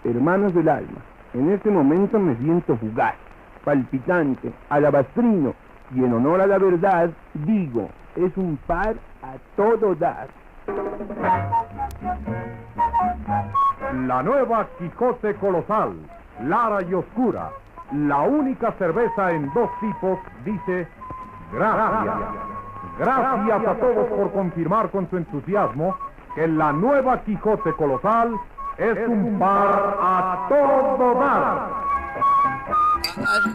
Hermanos del alma, en este momento me siento fugaz, palpitante, alabastrino, y en honor a la verdad, digo, es un par a todo dar. La nueva Quijote Colosal, Lara y Oscura, la única cerveza en dos tipos, dice gracias. Gracias a todos por confirmar con su entusiasmo que la nueva Quijote Colosal es un par a todo dar.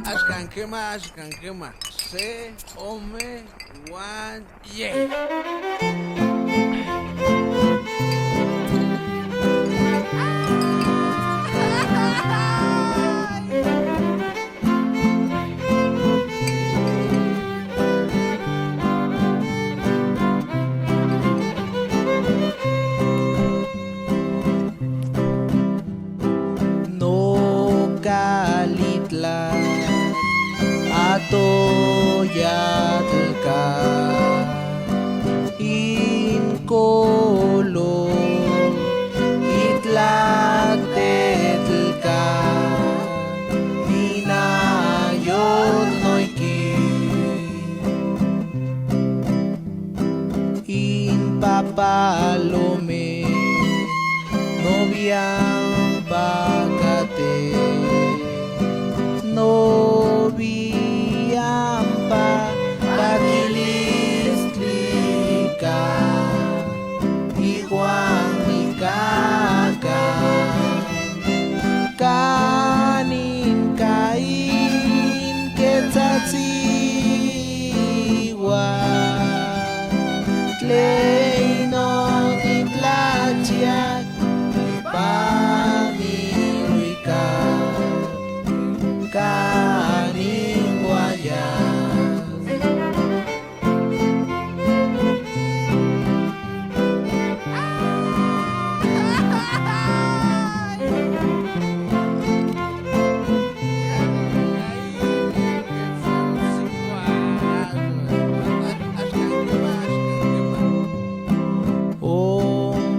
Ashkankema, se, ome, wan, ye. Atoyatlka Inkolo Itlatetlka Minayot noiki Inpapalome Noviam bakate Noviampa Tagilistlika Iguanicaka Kanin kain Ketzatsiwa Tleinon itlachiak Pamiluika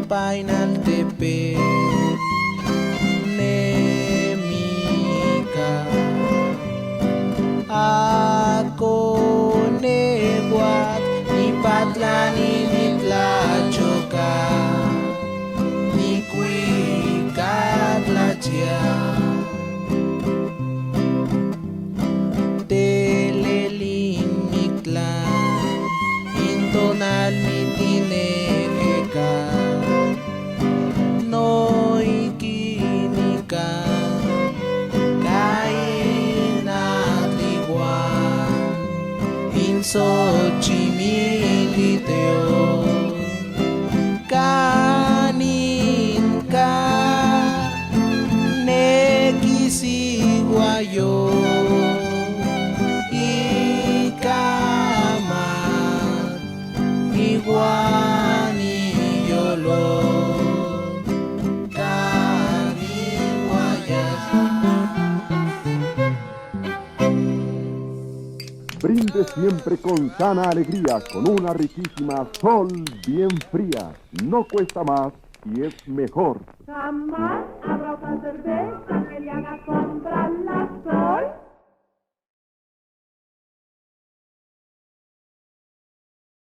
Painal tepe nemika akoneguat ni patlani ni tlachoka ni cuicatlatia telelin mictlan intonal mi tinejeka noikinika kainatiguan insochimiliteo kaninka nekisiguayo ikamat iguaniyolo Brinde siempre con sana alegría, con una riquísima Sol bien fría. No cuesta más y es mejor. Jamás habrá otra cerveza